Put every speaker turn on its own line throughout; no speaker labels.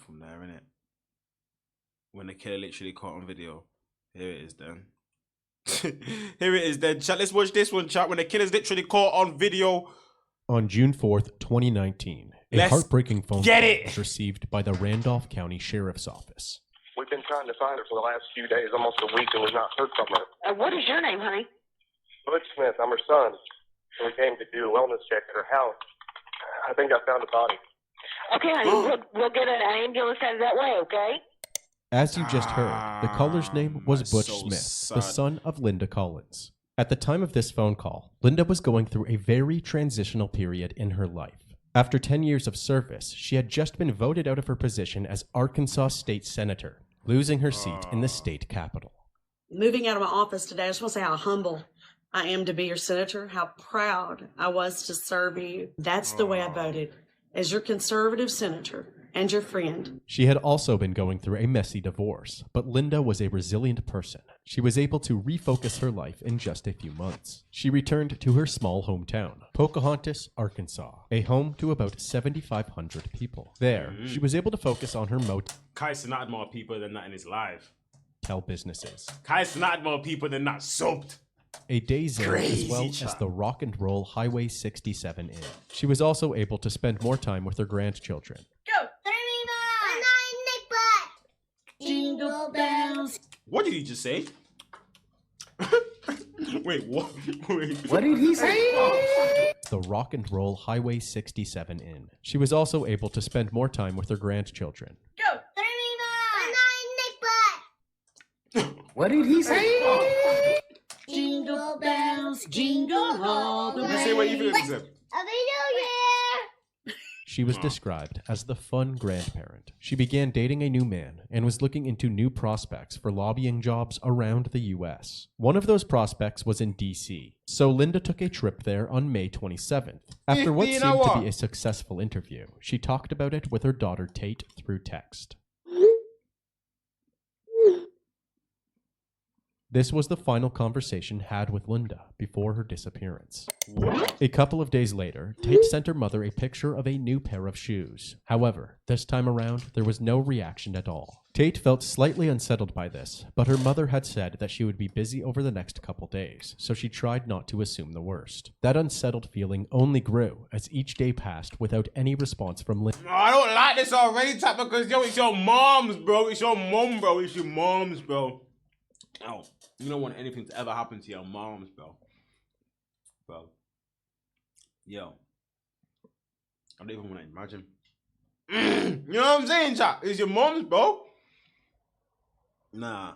from there, innit? When the killer literally caught on video. Here it is then. Here it is then. Chat, let's watch this one, chat. When the killer's literally caught on video.
On June 4th, 2019, a heartbreaking phone call was received by the Randolph County Sheriff's Office.
We've been trying to find her for the last few days, almost a week, and we've not heard from her.
What is your name, honey?
Butch Smith, I'm her son. We came to do a wellness check at her house. I think I found a body.
Okay, honey, we'll get an ambulance out of that way, okay?
As you just heard, the caller's name was Butch Smith,
sad.
the son of Linda Collins. At the time of this phone call, Linda was going through a very transitional period in her life. After 10 years of service, she had just been voted out of her position as Arkansas State Senator, losing her seat in the state capitol.
Moving out of my office today, I just want to say how humble I am to be your senator, how proud I was to serve you. That's the way I voted, as your conservative senator and your friend.
She had also been going through a messy divorce, but Linda was a resilient person. She was able to refocus her life in just a few months. She returned to her small hometown, Pocahontas, Arkansas, a home to about 7,500 people. There, she was able to focus on her
Kai's not had more people than that in his life.
motel businesses,
Kai's not had more people than that soaped.
a Days Inn, as well as the Rock and Roll Highway 67 Inn. She was also able to spend more time with her grandchildren.
Go! 39! Jingle bells!
What did he just say? Wait, what? Wait.
What did he say?
The Rock and Roll Highway 67 Inn. She was also able to spend more time with her grandchildren.
Go! 39! What did he say? Jingle bells, jingle all the way.
Say what you feel, Zip.
Happy New Year!
She was described as the fun grandparent. She began dating a new man and was looking into new prospects for lobbying jobs around the U.S. One of those prospects was in D.C., so Linda took a trip there on May 27th. After what seemed to be a successful interview, she talked about it with her daughter Tate through text. This was the final conversation had with Linda before her disappearance. A couple of days later, Tate sent her mother a picture of a new pair of shoes. However, this time around, there was no reaction at all. Tate felt slightly unsettled by this, but her mother had said that she would be busy over the next couple days, so she tried not to assume the worst. That unsettled feeling only grew as each day passed without any response from Linda.
No, I don't like this already, Tap, because yo, it's your mom's, bro. It's your mom, bro. It's your mom's, bro. Oh, you don't want anything to ever happen to your moms, bro. Bro. Yo. I don't even want to imagine. You know what I'm saying, chat? It's your mom's, bro. Nah.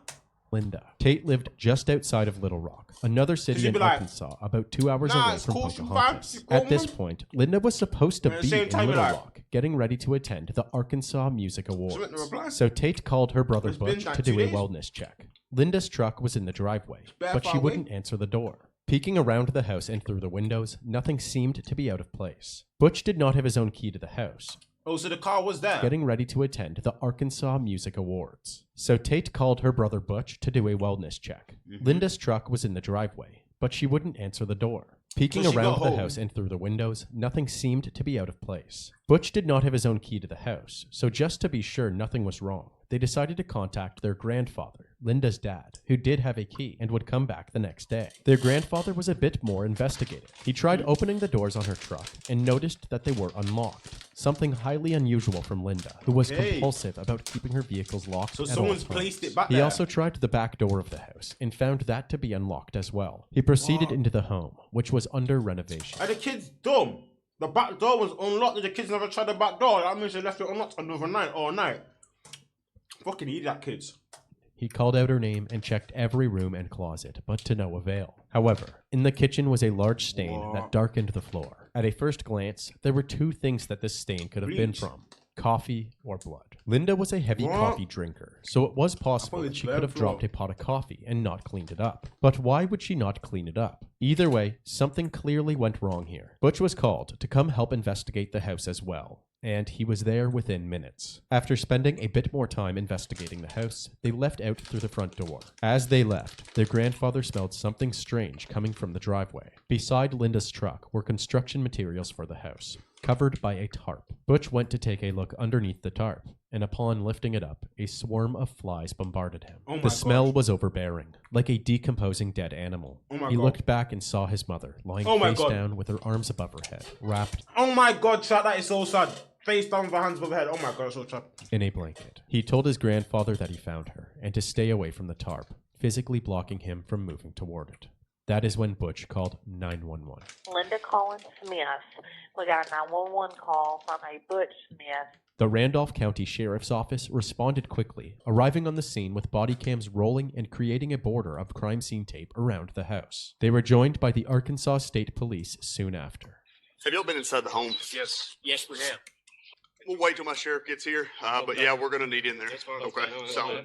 Linda. Tate lived just outside of Little Rock, another city in Arkansas, about 2 hours away from Pocahontas. At this point, Linda was supposed to be in Little Rock, getting ready to attend the Arkansas Music Awards. So Tate called her brother Butch to do a wellness check. Linda's truck was in the driveway, but she wouldn't answer the door. Peeking around the house and through the windows, nothing seemed to be out of place. Butch did not have his own key to the house.
Oh, so the car was there?
Getting ready to attend the Arkansas Music Awards. So Tate called her brother Butch to do a wellness check. Linda's truck was in the driveway, but she wouldn't answer the door. Peeking around the house and through the windows, nothing seemed to be out of place. Butch did not have his own key to the house, so just to be sure nothing was wrong, they decided to contact their grandfather, Linda's dad, who did have a key and would come back the next day. Their grandfather was a bit more investigative. He tried opening the doors on her truck and noticed that they were unlocked, something highly unusual from Linda, who was compulsive about keeping her vehicles locked. So
someone's placed it back there.
He also tried the back door of the house and found that to be unlocked as well. He proceeded into the home, which was under renovation.
Are the kids dumb? The back door was unlocked. The kids never tried the back door. That means they left it unlocked another night all night. Fucking idiot kids.
He called out her name and checked every room and closet, but to no avail. However, in the kitchen was a large stain that darkened the floor. At a first glance, there were two things that this stain could have been from: coffee or blood. Linda was a heavy coffee drinker, so it was possible that she could have dropped a pot of coffee and not cleaned it up. But why would she not clean it up? Either way, something clearly went wrong here. Butch was called to come help investigate the house as well, and he was there within minutes. After spending a bit more time investigating the house, they left out through the front door. As they left, their grandfather smelled something strange coming from the driveway. Beside Linda's truck were construction materials for the house, covered by a tarp. Butch went to take a look underneath the tarp, and upon lifting it up, a swarm of flies bombarded him.
Oh my
The smell
gosh.
was overbearing, like a decomposing dead animal.
Oh my
He
God.
looked back and saw his mother lying
Oh my
face
God.
down with her arms above her head, wrapped
Oh my god, chat, that is so sad. Face down with her hands above her head. Oh my god, so sad.
in a blanket. He told his grandfather that he found her and to stay away from the tarp, physically blocking him from moving toward it. That is when Butch called 911.
Linda Collins Smith. We got a 911 call from a Butch Smith.
The Randolph County Sheriff's Office responded quickly, arriving on the scene with body cams rolling and creating a border of crime scene tape around the house. They were joined by the Arkansas State Police soon after.
Have y'all been inside the home?
Yes, we have.
We'll wait till my sheriff gets here, but yeah, we're gonna need in there. Okay, so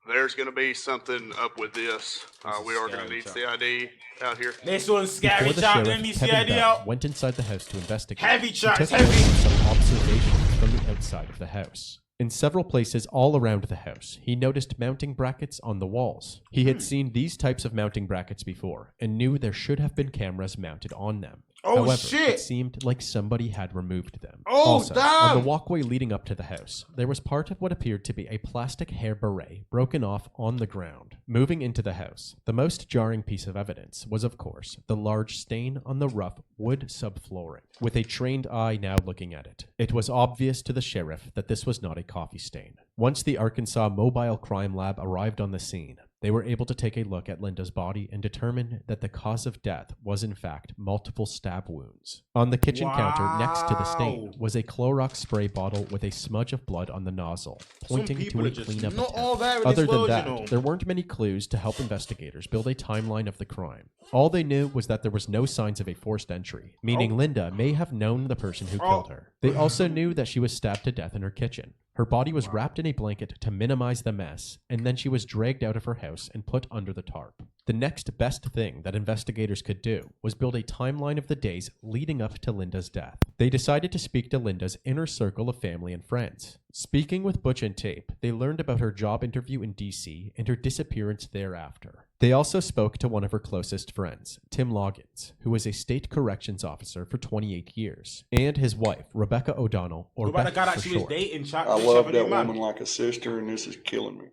there's gonna be something up with this. We are gonna need CID out here.
This one's scary,
Before the
chat. Let
sheriff,
me see
Kevin
idea
Bell,
out.
went inside the house to investigate.
Heavy,
He
chat,
took
heavy.
note of some observations from the outside of the house. In several places all around the house, he noticed mounting brackets on the walls. He had seen these types of mounting brackets before and knew there should have been cameras mounted on them.
Oh,
However,
shit.
it seemed like somebody had removed them.
Oh,
also, on
damn.
the walkway leading up to the house, there was part of what appeared to be a plastic hair beret broken off on the ground. Moving into the house, the most jarring piece of evidence was, of course, the large stain on the rough wood subflooring. With a trained eye now looking at it, it was obvious to the sheriff that this was not a coffee stain. Once the Arkansas Mobile Crime Lab arrived on the scene, they were able to take a look at Linda's body and determine that the cause of death was in fact multiple stab wounds. On the kitchen counter next to the stain
Wow.
was a Clorox spray bottle with a smudge of blood on the nozzle, pointing
Some people
to
are
a
just
cleanup
not
attempt.
all there in
Other
this
than
world,
that,
you know.
there weren't many clues to help investigators build a timeline of the crime. All they knew was that there was no signs of a forced entry, meaning
Oh.
Linda may have known the person who
Oh.
killed her. They also knew that she was stabbed to death in her kitchen. Her body was wrapped in a blanket to minimize the mess, and then she was dragged out of her house and put under the tarp. The next best thing that investigators could do was build a timeline of the days leading up to Linda's death. They decided to speak to Linda's inner circle of family and friends. Speaking with Butch and Tape, they learned about her job interview in DC and her disappearance thereafter. They also spoke to one of her closest friends, Tim Loggins, who was a state corrections officer for 28 years, and his wife, Rebecca O'Donnell, or
What about the
Beck
guy
for
that she was
short.
dating, chat?
I
Bitch,
love
have a
that
new man.
woman like a sister, and this is killing me.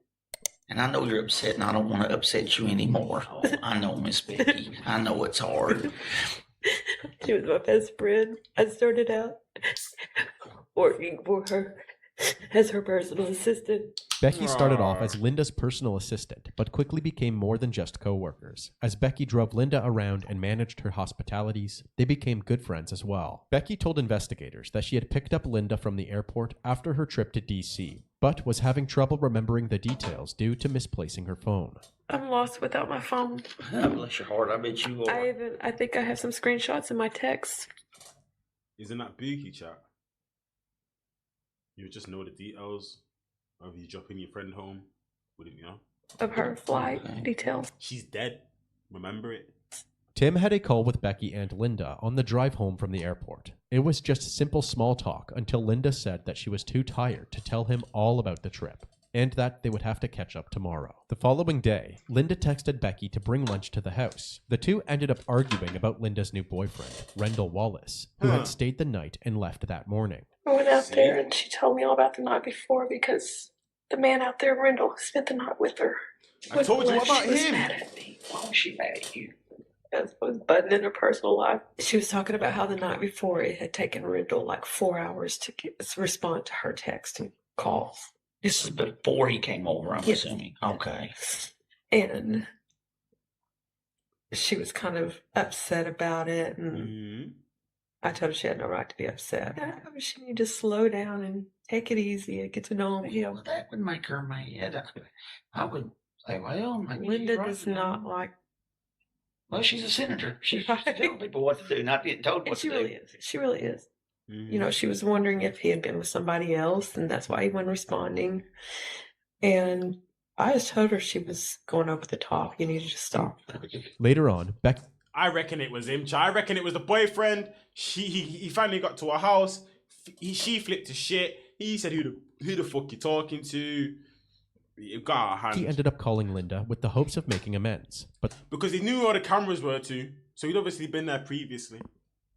And I know you're upset, and I don't want to upset you anymore. Oh, I know, Miss Becky. I know it's hard.
She was my best friend. I started out working for her as her personal assistant.
Becky started off as Linda's personal assistant, but quickly became more than just co-workers. As Becky drove Linda around and managed her hospitalities, they became good friends as well. Becky told investigators that she had picked up Linda from the airport after her trip to DC, but was having trouble remembering the details due to misplacing her phone.
I'm lost without my phone.
Bless your heart, I bet you are.
I think I have some screenshots in my text.
Isn't that bookie, chat? You would just know the details of you dropping your friend home, wouldn't you know?
Of her flight details.
She's dead. Remember it?
Tim had a call with Becky and Linda on the drive home from the airport. It was just simple small talk until Linda said that she was too tired to tell him all about the trip, and that they would have to catch up tomorrow. The following day, Linda texted Becky to bring lunch to the house. The two ended up arguing about Linda's new boyfriend, Rendell Wallace, who had stayed the night and left that morning.
I went out there and she told me all about the night before because the man out there, Rendell, spent the night with her.
I told you, what about
She was
him?
mad at me.
Why was she mad at you?
I was butting in her personal life. She was talking about how the night before it had taken Rendell like 4 hours to respond to her text and calls.
This is before he came over, I'm
Yes.
assuming. Okay.
And she was kind of upset about it. And
Mm-hmm.
I told her she had no right to be upset. She needed to slow down and take it easy and get to know him.
Well, that would make her mad. I would say, well, maybe
Linda
she's right.
does not like.
Well, she's a senator. She's telling people what to do, not getting told
And
what
she
to do.
really is. She really is.
Mm-hmm.
You know, she was wondering if he had been with somebody else, and that's why he wasn't responding. And I just told her she was going over the top. You needed to stop.
Later on, Becky
I reckon it was him. I reckon it was the boyfriend. He finally got to her house. She flipped to shit. He said, "Who the fuck you talking to?" It got her hand
ended up calling Linda with the hopes of making amends, but
because he knew where the cameras were too. So he'd obviously been there previously.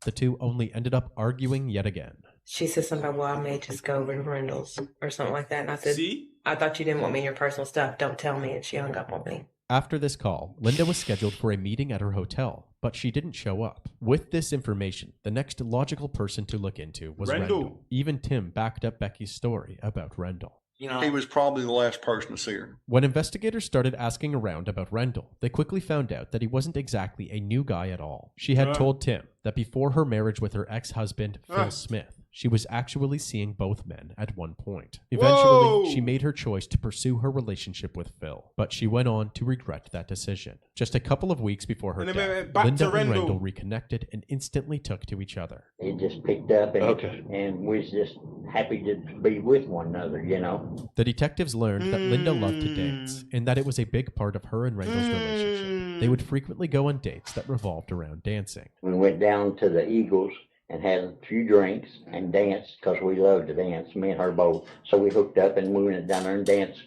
the two only ended up arguing yet again.
she said something about, well, I may just go over to Rendell's or something like that. And I said,
See?
I thought you didn't want me in your personal stuff. Don't tell me. And she hung up on me.
After this call, Linda was scheduled for a meeting at her hotel, but she didn't show up. With this information, the next logical person to look into was Rendell. Even Tim backed up Becky's story about Rendell.
You know, he was probably the last person to see her.
When investigators started asking around about Rendell, they quickly found out that he wasn't exactly a new guy at all. She had told Tim that before her marriage with her ex-husband, Phil Smith, she was actually seeing both men at one point. Eventually, she made her choice to pursue her relationship with Phil, but she went on to regret that decision. Just a couple of weeks before her death, Linda and Rendell reconnected and instantly took to each other.
It just picked up, and we was just happy to be with one another, you know.
The detectives learned that Linda loved to dance, and that it was a big part of her and Rendell's relationship. They would frequently go on dates that revolved around dancing.
We went down to the Eagles and had a few drinks and danced because we loved to dance, me and her both. So we hooked up and we went down there and danced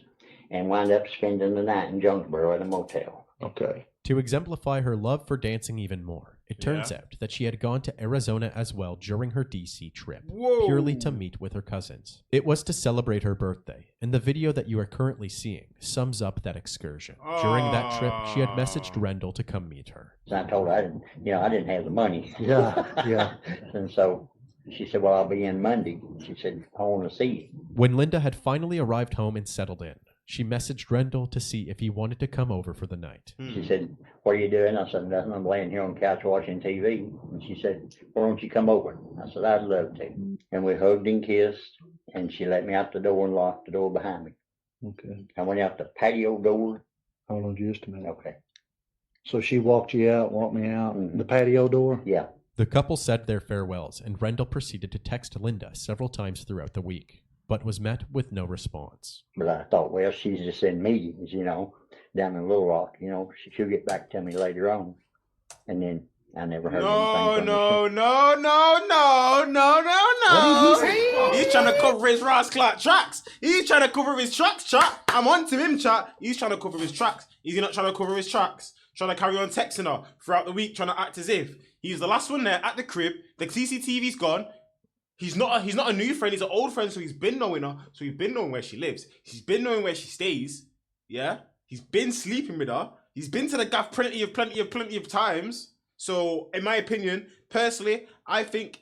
and wound up spending the night in Jonesboro at a motel.
Okay.
To exemplify her love for dancing even more, it turns out that she had gone to Arizona as well during her DC trip, purely to meet with her cousins. It was to celebrate her birthday, and the video that you are currently seeing sums up that excursion. During that trip, she had messaged Rendell to come meet her.
So I told her I didn't have the money.
Yeah.
And so she said, well, I'll be in Monday. She said, I want to see you.
When Linda had finally arrived home and settled in, she messaged Rendell to see if he wanted to come over for the night.
She said, what are you doing? I said, nothing. I'm laying here on the couch watching TV. And she said, why don't you come over? I said, I'd love to. And we hugged and kissed, and she let me out the door and locked the door behind me.
Okay.
I went out the patio door.
Hold on just a minute.
Okay.
So she walked you out, walked me out, the patio door?
Yeah.
The couple said their farewells, and Rendell proceeded to text Linda several times throughout the week, but was met with no response.
But I thought, well, she's just in meetings, you know, down in Little Rock, you know, she'll get back to me later on. And then I never heard anything from her.
No.
What did he say?
He's trying to cover his Rasclat tracks. He's trying to cover his tracks, chat. I'm on to him, chat. He's trying to cover his tracks. Is he not trying to cover his tracks? Trying to carry on texting her throughout the week, trying to act as if he's the last one there at the crib. The CCTV's gone. He's not a new friend. He's an old friend, so he's been knowing her. So he's been knowing where she lives. He's been knowing where she stays. Yeah, he's been sleeping with her. He's been to the gaff plenty of times. So, in my opinion, personally, I think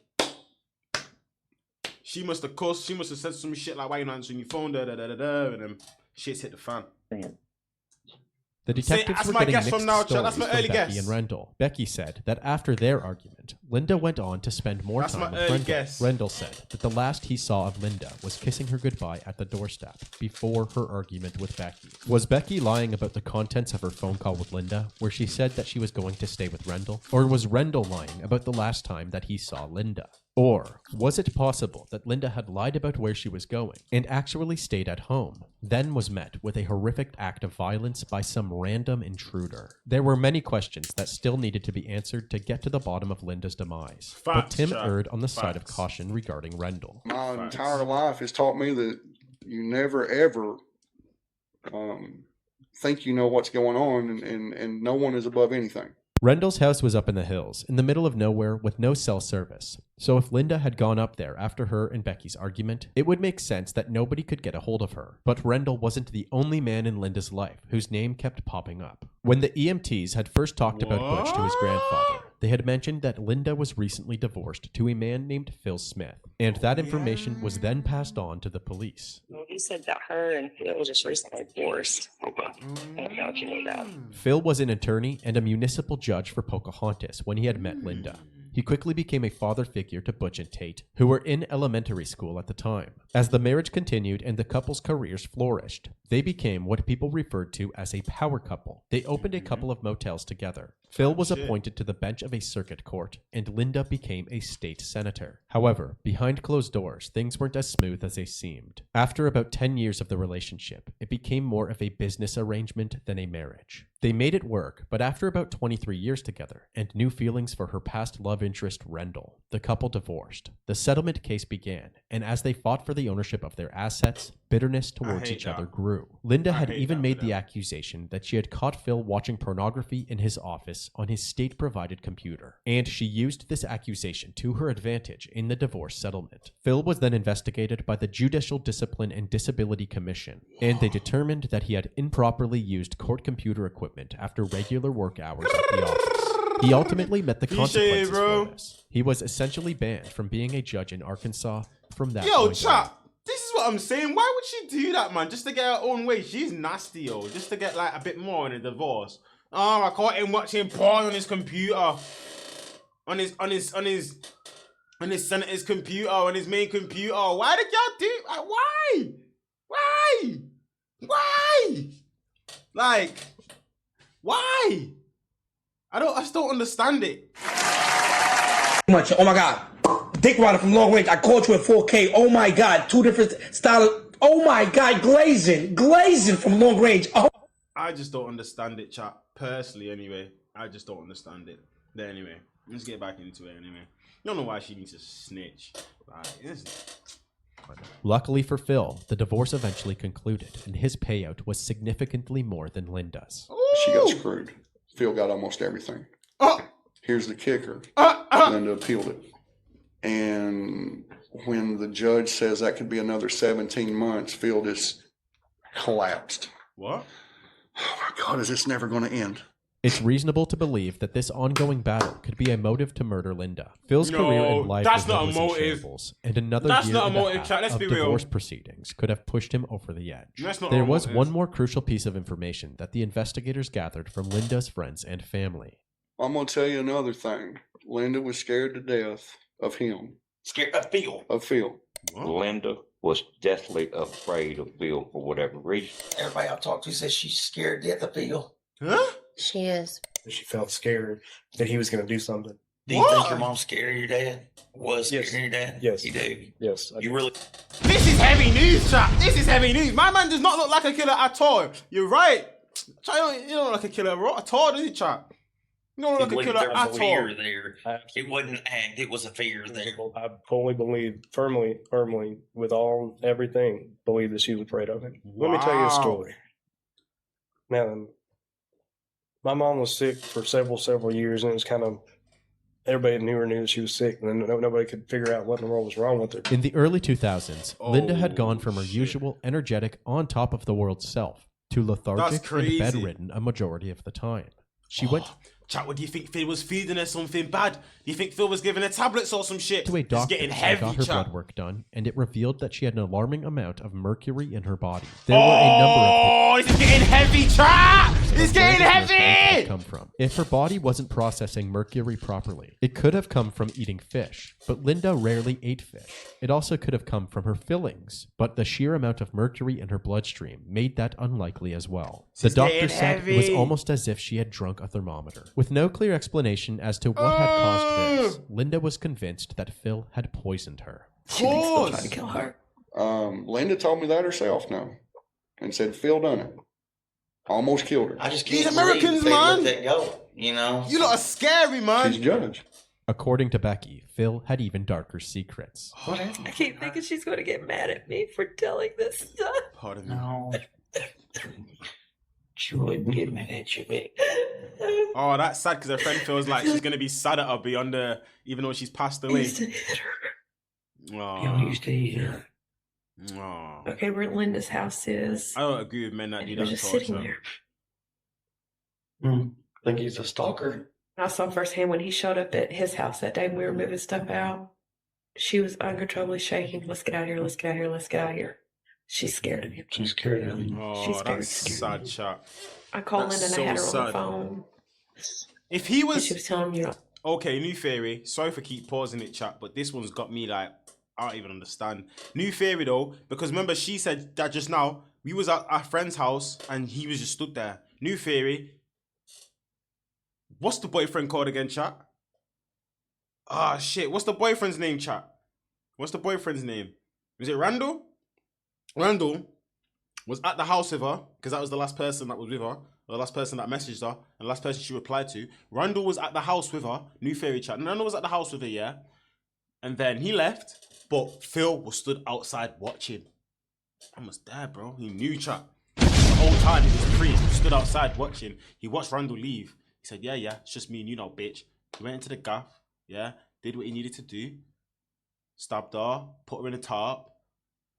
she must have cussed. She must have said some shit like, "Why you not answering your phone?" And then shit's hit the fan.
The detectives
that's
were
my
getting
guess
mixed
from now,
stories
that's my
from
early
Becky
guess.
and Rendell. Becky said that after their argument, Linda went on to spend more
That's
time
my
with
early
Rendell.
guess.
Rendell said that the last he saw of Linda was kissing her goodbye at the doorstep before her argument with Becky. Was Becky lying about the contents of her phone call with Linda, where she said that she was going to stay with Rendell? Or was Rendell lying about the last time that he saw Linda? Or was it possible that Linda had lied about where she was going and actually stayed at home, then was met with a horrific act of violence by some random intruder? There were many questions that still needed to be answered to get to the bottom of Linda's demise, but Tim erred on the side of caution regarding Rendell.
My entire life has taught me that you never, ever think you know what's going on, and no one is above anything.
Rendell's house was up in the hills, in the middle of nowhere with no cell service. So if Linda had gone up there after her and Becky's argument, it would make sense that nobody could get a hold of her. But Rendell wasn't the only man in Linda's life whose name kept popping up. When the EMTs had first talked about Butch to his grandfather, they had mentioned that Linda was recently divorced to a man named Phil Smith, and that information was then passed on to the police.
You said that her and Phil was just recently divorced. Okay. I don't know if you knew that.
Phil was an attorney and a municipal judge for Pocahontas when he had met Linda. He quickly became a father figure to Butch and Tate, who were in elementary school at the time. As the marriage continued and the couple's careers flourished, they became what people referred to as a power couple. They opened a couple of motels together. Phil was appointed to the bench of a circuit court, and Linda became a state senator. However, behind closed doors, things weren't as smooth as they seemed. After about 10 years of the relationship, it became more of a business arrangement than a marriage. They made it work, but after about 23 years together, and new feelings for her past love interest Rendell, the couple divorced. The settlement case began, and as they fought for the ownership of their assets, bitterness towards each other grew. true. Linda had
hate
even
that
made
for
the
them.
accusation that she had caught Phil watching pornography in his office on his state-provided computer, and she used this accusation to her advantage in the divorce settlement. Phil was then investigated by the Judicial Discipline and Disability Commission, and they determined that he had improperly used court computer equipment after regular work hours at the office. He ultimately met the consequences
bro.
for this. He was essentially banned from being a judge in Arkansas from that
Yo,
point
chat.
on.
This is what I'm saying. Why would she do that, man? Just to get her own way. She's nasty, yo. Just to get like a bit more in a divorce. Oh, I caught him watching porn on his computer. On his senator's computer, on his main computer. Why did y'all do? Why? Why? Like, why? I just don't understand it.
Much. Oh my God. Dick Rider from Long Range. I caught you in 4K. Oh my God. 2 different styles. Oh my God. Glazing from Long Range. Oh.
I just don't understand it, chat. Personally, anyway. I just don't understand it. But anyway, let's get back into it anyway. I don't know why she needs to snitch.
Luckily for Phil, the divorce eventually concluded, and his payout was significantly more than Linda's.
She got screwed. Phil got almost everything. Here's the kicker. Linda appealed it. And when the judge says that could be another 17 months, Phil just collapsed.
What?
Oh my God, is this never going to end?
It's reasonable to believe that this ongoing battle could be a motive to murder Linda. Phil's career in life
that's not a
was in
motive.
shambles, and another
That's
year
not a
and a
motive,
half
chat. Let's
of
be real.
divorce proceedings could have pushed him over the edge.
That's not
There
a
was
motive.
one more crucial piece of information that the investigators gathered from Linda's friends and family.
I'm going to tell you another thing. Linda was scared to death of him.
Scared of Phil.
Of Phil.
Linda was deathly afraid of Phil for whatever reason.
Everybody I talked to says she's scared to death of Phil.
Huh?
She is.
She felt scared that he was going to do something.
Do you think your mom's scared of your dad? Was scared of your dad?
Yes.
You do?
Yes.
You really?
This is heavy news, chat. This is heavy news. My man does not look like a killer at all. You're right. Chat, you don't look like a killer at all, does he, chat? You don't look like a killer
there was
at
a
all.
fear there. It wasn't act. It was a fear there.
I fully believe, firmly, with everything, believe that she was afraid of him. Let me tell you a story. Now, my mom was sick for several years, and it was kind of, everybody knew that she was sick, and then nobody could figure out what in the world was wrong with her.
In the early 2000s, Linda had gone from her usual energetic, on top of the world self to lethargic and
crazy.
bedridden a majority of the time. She went
Chat, what do you think Phil was feeding her something bad? Do you think Phil was giving her tablets or some shit?
to a
It's
doctor
getting
and
heavy,
got her
chat.
blood work done, and it revealed that she had an alarming amount of mercury in her body. There were a number of
Oh, this is getting heavy, chat! It's getting
where this mercury
heavy!
could come from. If her body wasn't processing mercury properly, it could have come from eating fish, but Linda rarely ate fish. It also could have come from her fillings, but the sheer amount of mercury in her bloodstream made that unlikely as well. The
She's
doctor
getting
said it was
heavy.
almost as if she had drunk a thermometer. With no clear explanation as to what had caused this, Linda was convinced that Phil had poisoned her.
She thinks Phil tried to kill her.
Linda told me that herself now. And said Phil done it. Almost killed her.
I just
These
can't
Americans,
believe they
man.
let that go. You know?
You lot are scary, man.
She's judge.
According to Becky, Phil had even darker secrets.
I keep thinking she's going to get mad at me for telling this stuff.
Pardon me.
No. She wouldn't get mad at you, babe.
Oh, that's sad because her friend feels like she's gonna be sad at her beyond her, even though she's passed away.
You used to eat her.
Oh.
Okay, where Linda's house is.
I don't agree with men that do
He
that.
was just
torture.
sitting there.
I think he's a stalker.
I saw firsthand when he showed up at his house that day when we were moving stuff out. She was uncontrollably shaking. Let's get out of here. Let's get out of here. Let's get out of here. She's scared of him.
She's scared of him.
Oh,
She's very
that's sad, chat.
I called
That's
Linda and I had her
so
on the
sad.
phone.
If he
And
was
she was telling me,
okay, new theory. Sorry for keep pausing it, chat, but this one's got me like I don't even understand. New theory though, because remember she said that just now we was at our friend's house and he was just stood there. New theory. What's the boyfriend called again, chat? Ah shit. What's the boyfriend's name, chat? What's the boyfriend's name? Is it Randall? Randall was at the house with her because that was the last person that was with her. The last person that messaged her and the last person she replied to. Randall was at the house with her. New theory chat. Randall was at the house with her, yeah. And then he left, but Phil was stood outside watching. I almost died, bro. He knew, chat. whole time it was Pri. He stood outside watching. He watched Randall leave. He said, yeah, it's just me and you now, bitch. He went into the gaff, yeah, did what he needed to do. Stabbed her, put her in a tarp.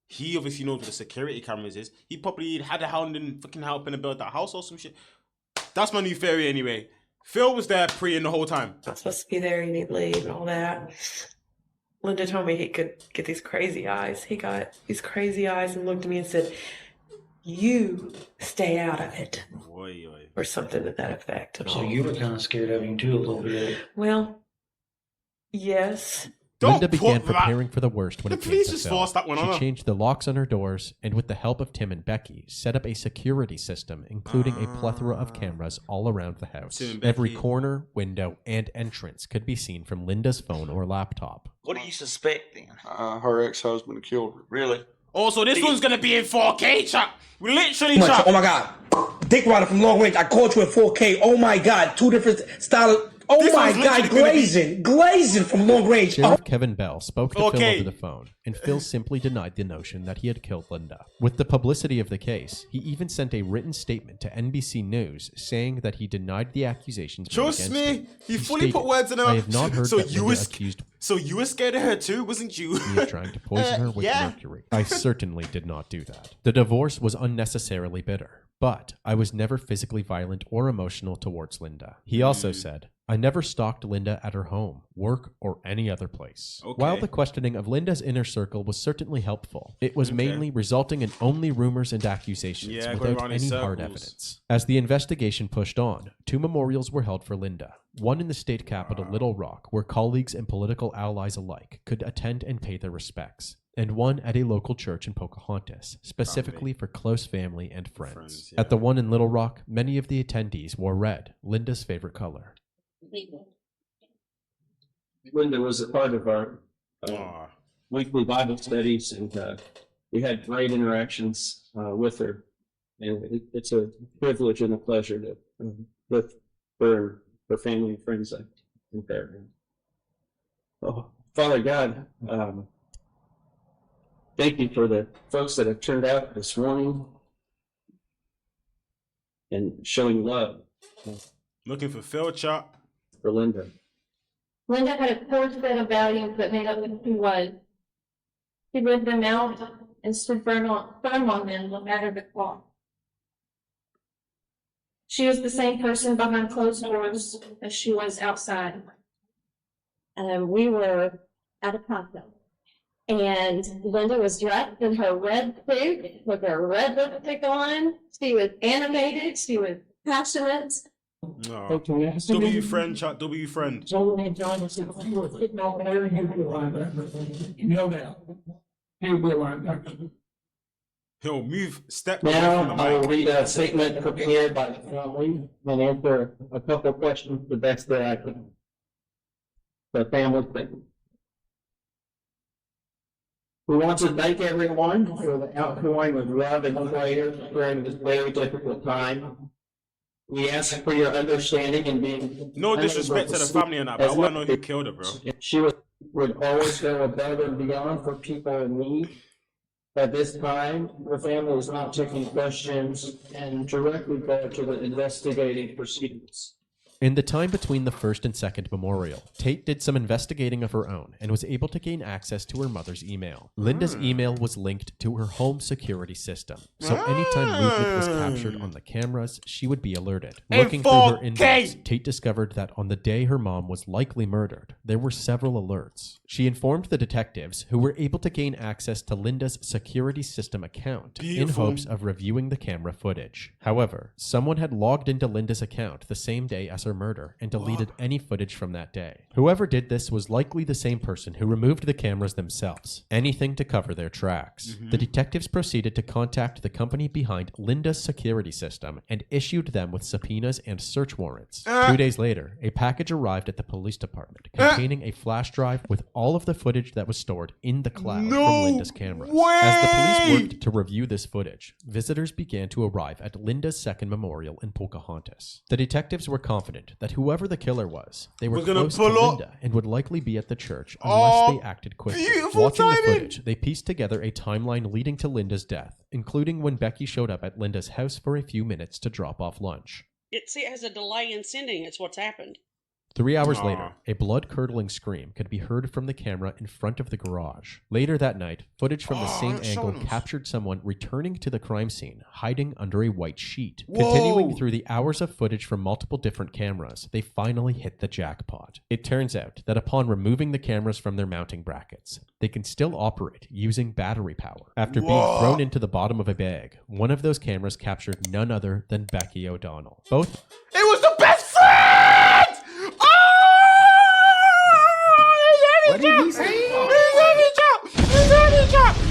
He obviously knows where the security cameras is. He probably had a hand in fucking helping to build that house or some shit. That's my new theory anyway. Phil was there Pri the whole time.
Not supposed to be there, you need leave and all that. Linda told me he could get these crazy eyes. He got these crazy eyes and looked at me and said, you stay out of it.
Oy, oy.
Or something to that effect.
So you were kind of scared of him too a little bit.
Well, yes.
Linda began preparing for the worst when
The
it came
police
to
just
Phil.
forced that one on
She
her.
changed the locks on her doors and with the help of Tim and Becky, set up a security system including a plethora of cameras all around the house.
Tim and
Every
Becky.
corner, window, and entrance could be seen from Linda's phone or laptop.
What do you suspect then?
Her ex-husband killed her.
Really?
Oh, so this one's gonna be in 4K, chat. We literally,
Much.
chat.
Oh my God. Dick Rider from Long Range. I caught you in 4K. Oh my God. Two different style. Oh
This
my
one's
God.
literally gonna be-
Glazing from Long Range.
Sheriff Kevin Bell spoke to Phil
Okay.
over the phone, and Phil simply denied the notion that he had killed Linda. With the publicity of the case, he even sent a written statement to NBC News saying that he denied the accusations made
Trust
against
me,
him.
he fully put
stated,
words in her
I
mouth.
have not heard
So
that
you
Linda
was-
accused
So you were scared of her too, wasn't you?
me of trying to poison her with
yeah.
mercury. I certainly did not do that. The divorce was unnecessarily bitter, but I was never physically violent or emotional towards Linda. He also said, I never stalked Linda at her home, work, or any other place.
Okay.
While the questioning of Linda's inner circle was certainly helpful, it was mainly resulting in only rumors and accusations
Yeah, going
without
around in
any hard
circles.
evidence. As the investigation pushed on, 2 memorials were held for Linda. One in the state capital, Little Rock, where colleagues and political allies alike could attend and pay their respects, and one at a local church in Pocahontas, specifically for close family and friends. At the one in Little Rock, many of the attendees wore red, Linda's favorite color.
Linda was a part of our weekly Bible studies, and we had great interactions with her. And it's a privilege and a pleasure to with her family and friends I think there. Oh, Father God, thank you for the folks that have turned out this morning and showing love.
Looking for Phil, chat.
For Linda.
Linda had a core set of values that made up who she was. She lived them out and stood firm on them no matter the cost. She was the same person behind closed doors as she was outside. We were at a cocktail, and Linda was dressed in her red suit with her red lipstick on. She was animated. She was passionate.
No. W friend, chat. W friend. He'll move step away from the
Now, I will
mic.
read a statement prepared by the family and answer a couple of questions the best that I can. The family statement. We want to thank everyone for the outpouring of love and prayers during this very difficult time. We ask for your understanding and being.
No disrespect to the family and that, but I want to know who killed her, bro.
She would always go above and beyond for people in need. At this time, the family is not taking questions and directly go to the investigating proceedings.
In the time between the first and second memorial, Tate did some investigating of her own and was able to gain access to her mother's email. Linda's email was linked to her home security system, so anytime movement was captured on the cameras, she would be alerted. Looking through her
4K.
inbox, Tate discovered that on the day her mom was likely murdered, there were several alerts. She informed the detectives, who were able to gain access to Linda's security system account in
Beautiful.
hopes of reviewing the camera footage. However, someone had logged into Linda's account the same day as her murder and deleted any footage from that day. Whoever did this was likely the same person who removed the cameras themselves, anything to cover their tracks. The detectives proceeded to contact the company behind Linda's security system and issued them with subpoenas and search warrants. 2 days later, a package arrived at the police department containing a flash drive with all of the footage that was stored in the cloud from Linda's cameras. As the police worked to review this footage, visitors began to arrive at Linda's second memorial in Pocahontas. The detectives were confident confident that whoever the killer was, they were
Was gonna
close to
pull up.
Linda and would likely be at the church unless they acted quickly.
beautiful
Watching the
timing.
footage, they pieced together a timeline leading to Linda's death, including when Becky showed up at Linda's house for a few minutes to drop off lunch.
It has a delay in sending. It's what's happened.
3 hours later, a blood-curdling scream could be heard from the camera in front of the garage. Later that night, footage from the same
it's
angle
showing us.
captured someone returning to the crime scene, hiding under a white sheet.
Whoa.
Continuing through the hours of footage from multiple different cameras, they finally hit the jackpot. It turns out that upon removing the cameras from their mounting brackets, they can still operate using battery power. After being
Whoa.
thrown into the bottom of a bag, one of those cameras captured none other than Becky O'Donnell. Both
It was the best friend!
What did he say?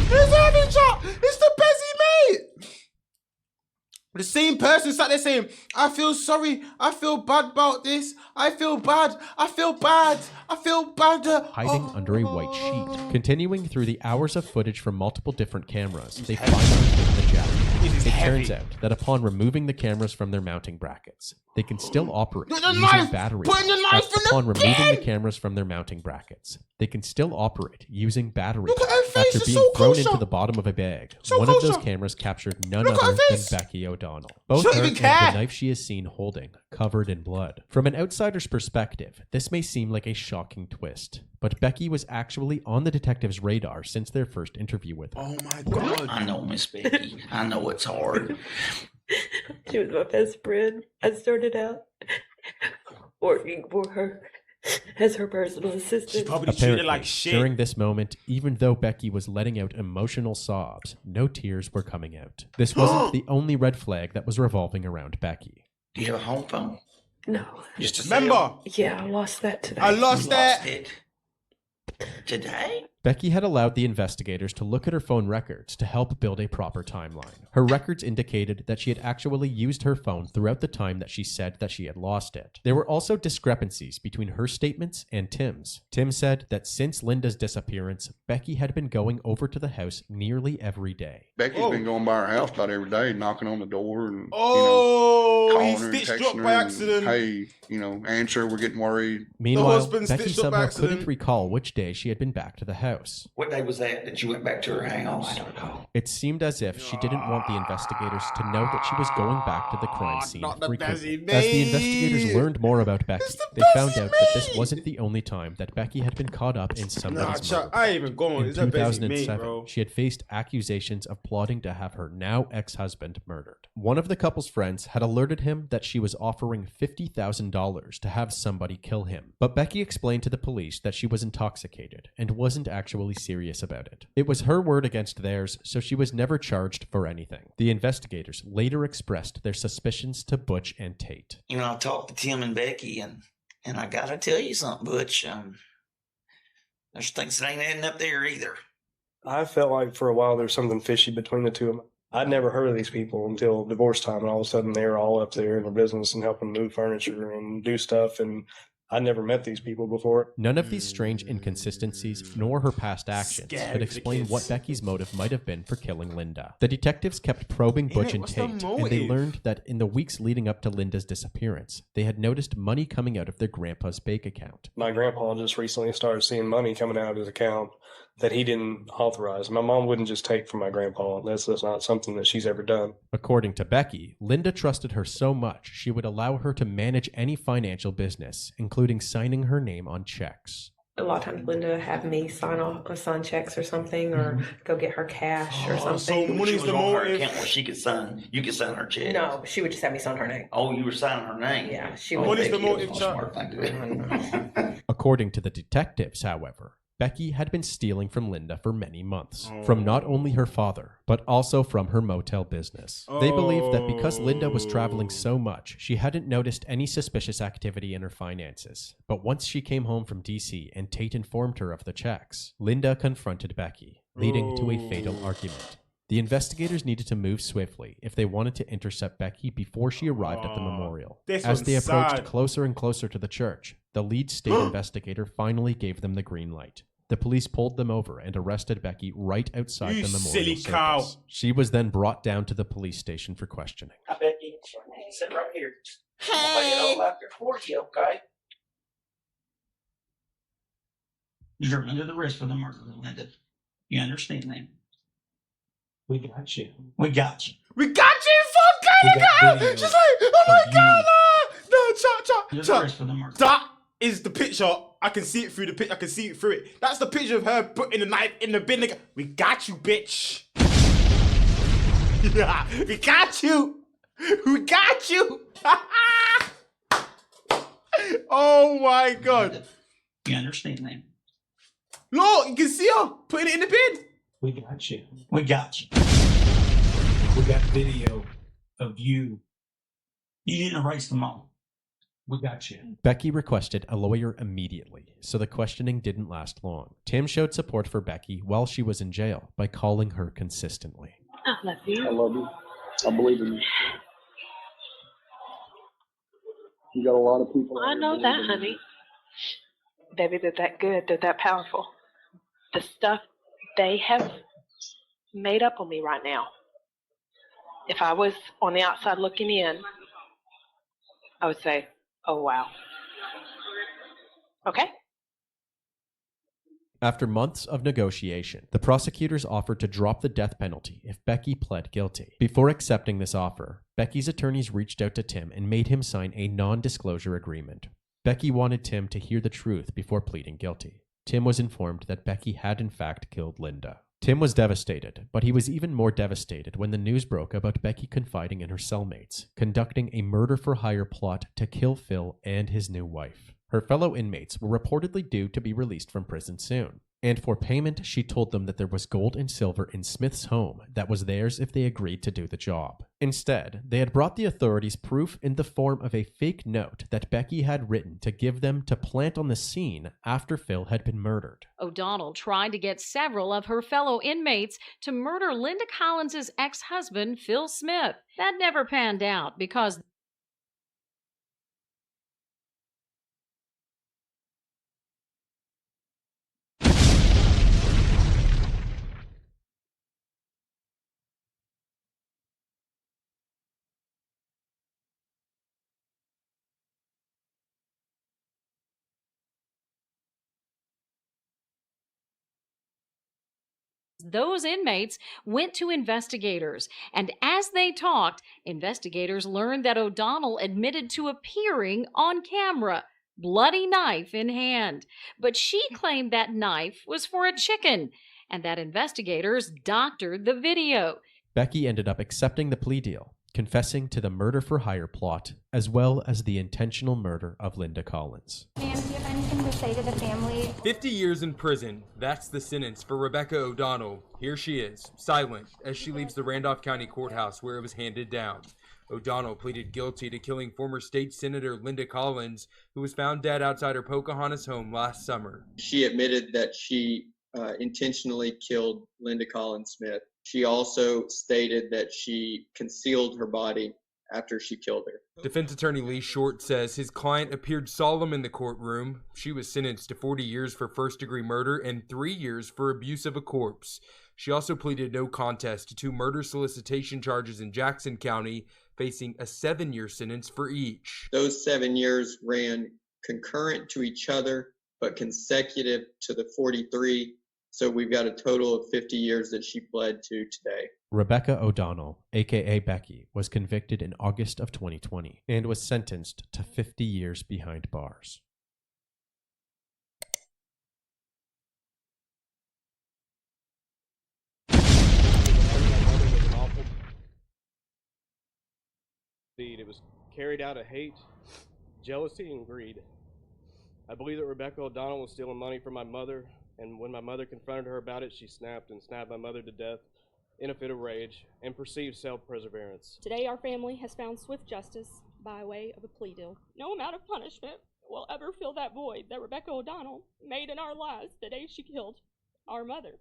It's the best he made. The same person sat there saying, I feel sorry, I feel bad about this, I feel bad, I feel bad, I feel bad.
hiding under a white sheet. Continuing through the hours of footage from multiple different cameras, they finally hit the jackpot. It turns out that upon removing the cameras from their mounting brackets, they can still operate
Put the
using
knife!
battery.
Put the knife in the
Upon removing
bin!
the cameras from their mounting brackets, they can still operate using battery.
Look at her face,
After
it's
being
so
thrown
kosher.
into the bottom of a bag,
So
one of those
kosher.
cameras captured none
Look at her
other than
face.
Becky O'Donnell. Both
She don't
her
even
and
care.
the knife she is seen holding, covered in blood. From an outsider's perspective, this may seem like a shocking twist, but Becky was actually on the detective's radar since their first interview with her.
Oh my god.
I know, Miss Becky. I know it's hard.
She was my best friend. I started out working for her as her personal assistant.
Probably treated
Apparently,
like shit.
during this moment, even though Becky was letting out emotional sobs, no tears were coming out. This wasn't the only red flag that was revolving around Becky.
Do you have a home phone?
No.
Just to
Remember,
Yeah, I lost that today.
I lost that.
it today.
Becky had allowed the investigators to look at her phone records to help build a proper timeline. Her records indicated that she had actually used her phone throughout the time that she said that she had lost it. There were also discrepancies between her statements and Tim's. Tim said that since Linda's disappearance, Becky had been going over to the house nearly every day.
Becky's been going by her house about every day, knocking on the door and
Oh,
calling
he
her and
stitched
texting
up
her
by
and,
accident.
hey, answer, we're getting worried.
Meanwhile,
husband
Becky
stitched up by
somehow
accident.
couldn't recall which day she had been back to the house.
What day was that you went back to her house? I don't know.
It seemed as if she didn't want the investigators to know that she was going back to the crime scene
not the best he
frequently. As the
made.
investigators learned more about Becky, they
best
found
he
out that this
made.
wasn't the only time that Becky had been caught up in
Nah,
somebody's
Chuck,
murder.
I ain't even going.
In
It's the best he made,
2007,
bro.
she had faced accusations of plotting to have her now ex-husband murdered. One of the couple's friends had alerted him that she was offering $50,000 to have somebody kill him. But Becky explained to the police that she was intoxicated and wasn't actually serious about it. It was her word against theirs, so she was never charged for anything. The investigators later expressed their suspicions to Butch and Tate.
You know, I talked to Tim and Becky, and I gotta tell you something, Butch. There's things that ain't adding up there either.
I felt like for a while there was something fishy between the two of them. I'd never heard of these people until divorce time, and all of a sudden they were all up there in their business and helping move furniture and do stuff, and I'd never met these people before.
None of these strange inconsistencies, nor her past actions,
Scary
could
for
explain
kids.
what Becky's motive might have been for killing Linda. The detectives kept probing Butch and
what's the
Tate, and they
motive?
learned that in the weeks leading up to Linda's disappearance, they had noticed money coming out of their grandpa's bank account.
My grandpa just recently started seeing money coming out of his account that he didn't authorize. My mom wouldn't just take from my grandpa. That's not something that she's ever done.
According to Becky, Linda trusted her so much she would allow her to manage any financial business, including signing her name on checks.
A lot of times Linda have me sign checks or something, or go get her cash or something.
So money's
She
the
was on her
motive.
account where she could sign. You could sign her check.
No, she would just have me sign her name.
Oh, you were signing her name.
Yeah, she
Oh,
would.
Money's the
Becky, that
motive,
was a
Chuck.
smart thing to do.
According to the detectives, however, Becky had been stealing from Linda for many months, from not only her father, but also from her motel business. They believed that because Linda was traveling so much, she hadn't noticed any suspicious activity in her finances. But once she came home from DC and Tate informed her of the checks, Linda confronted Becky, leading to a fatal argument. The investigators needed to move swiftly if they wanted to intercept Becky before she arrived at the memorial.
This
As they
one's
approached
sad.
closer and closer to the church, the lead state investigator finally gave them the green light. The police pulled them over and arrested Becky right outside
You
the memorial
silly
circus.
cow.
She was then brought down to the police station for questioning.
I bet you sit right here. I'll lay it all out there for you, okay? You're under the risk for the murder, Linda. You understand that?
We got you.
We got you.
We got you, fucking girl. She's like, oh my god, no,
You're
Chuck.
the risk for the murder.
That is the picture. I can see it through the picture. I can see it through it. That's the picture of her putting the knife in the bin. We got you, bitch. Yeah, we got you. We got you. Oh my god.
You understand that?
Look, you can see her putting it in the bin.
We got you.
We got you.
We got video of you.
You didn't erase them all.
We got you.
Becky requested a lawyer immediately, so the questioning didn't last long. Tim showed support for Becky while she was in jail by calling her consistently.
I love you.
I love you. I believe in you. You got a lot of people.
I know that, honey. Baby, they're that good. They're that powerful. The stuff they have made up on me right now. If I was on the outside looking in, I would say, oh, wow. Okay?
After months of negotiation, the prosecutors offered to drop the death penalty if Becky pled guilty. Before accepting this offer, Becky's attorneys reached out to Tim and made him sign a non-disclosure agreement. Becky wanted Tim to hear the truth before pleading guilty. Tim was informed that Becky had in fact killed Linda. Tim was devastated, but he was even more devastated when the news broke about Becky confiding in her cellmates, conducting a murder-for-hire plot to kill Phil and his new wife. Her fellow inmates were reportedly due to be released from prison soon, and for payment she told them that there was gold and silver in Smith's home that was theirs if they agreed to do the job. Instead, they had brought the authorities proof in the form of a fake note that Becky had written to give them to plant on the scene after Phil had been murdered.
O'Donnell tried to get several of her fellow inmates to murder Linda Collins' ex-husband, Phil Smith. That never panned out because those inmates went to investigators, and as they talked, investigators learned that O'Donnell admitted to appearing on camera, bloody knife in hand. But she claimed that knife was for a chicken, and that investigators doctored the video.
Becky ended up accepting the plea deal, confessing to the murder-for-hire plot, as well as the intentional murder of Linda Collins.
Ma'am, do you have anything to say to the family?
50 years in prison. That's the sentence for Rebecca O'Donnell. Here she is, silent, as she leaves the Randolph County Courthouse where it was handed down. O'Donnell pleaded guilty to killing former state senator Linda Collins, who was found dead outside her Pocahontas home last summer.
She admitted that she intentionally killed Linda Collins Smith. She also stated that she concealed her body after she killed her.
Defense attorney Lee Short says his client appeared solemn in the courtroom. She was sentenced to 40 years for first-degree murder and 3 years for abuse of a corpse. She also pleaded no contest to 2 murder solicitation charges in Jackson County, facing a 7-year sentence for each.
Those 7 years ran concurrent to each other, but consecutive to the 43. So we've got a total of 50 years that she pled to today.
Rebecca O'Donnell, aka Becky, was convicted in August of 2020 and was sentenced to 50 years behind bars.
It was carried out of hate, jealousy, and greed. I believe that Rebecca O'Donnell was stealing money from my mother, and when my mother confronted her about it, she snapped and stabbed my mother to death in a fit of rage and perceived self-perseverance.
Today, our family has found swift justice by way of a plea deal. No amount of punishment will ever fill that void that Rebecca O'Donnell made in our lives the day she killed our mother.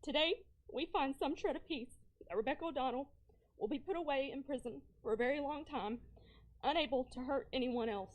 Today, we find some shred of peace that Rebecca O'Donnell will be put away in prison for a very long time, unable to hurt anyone else.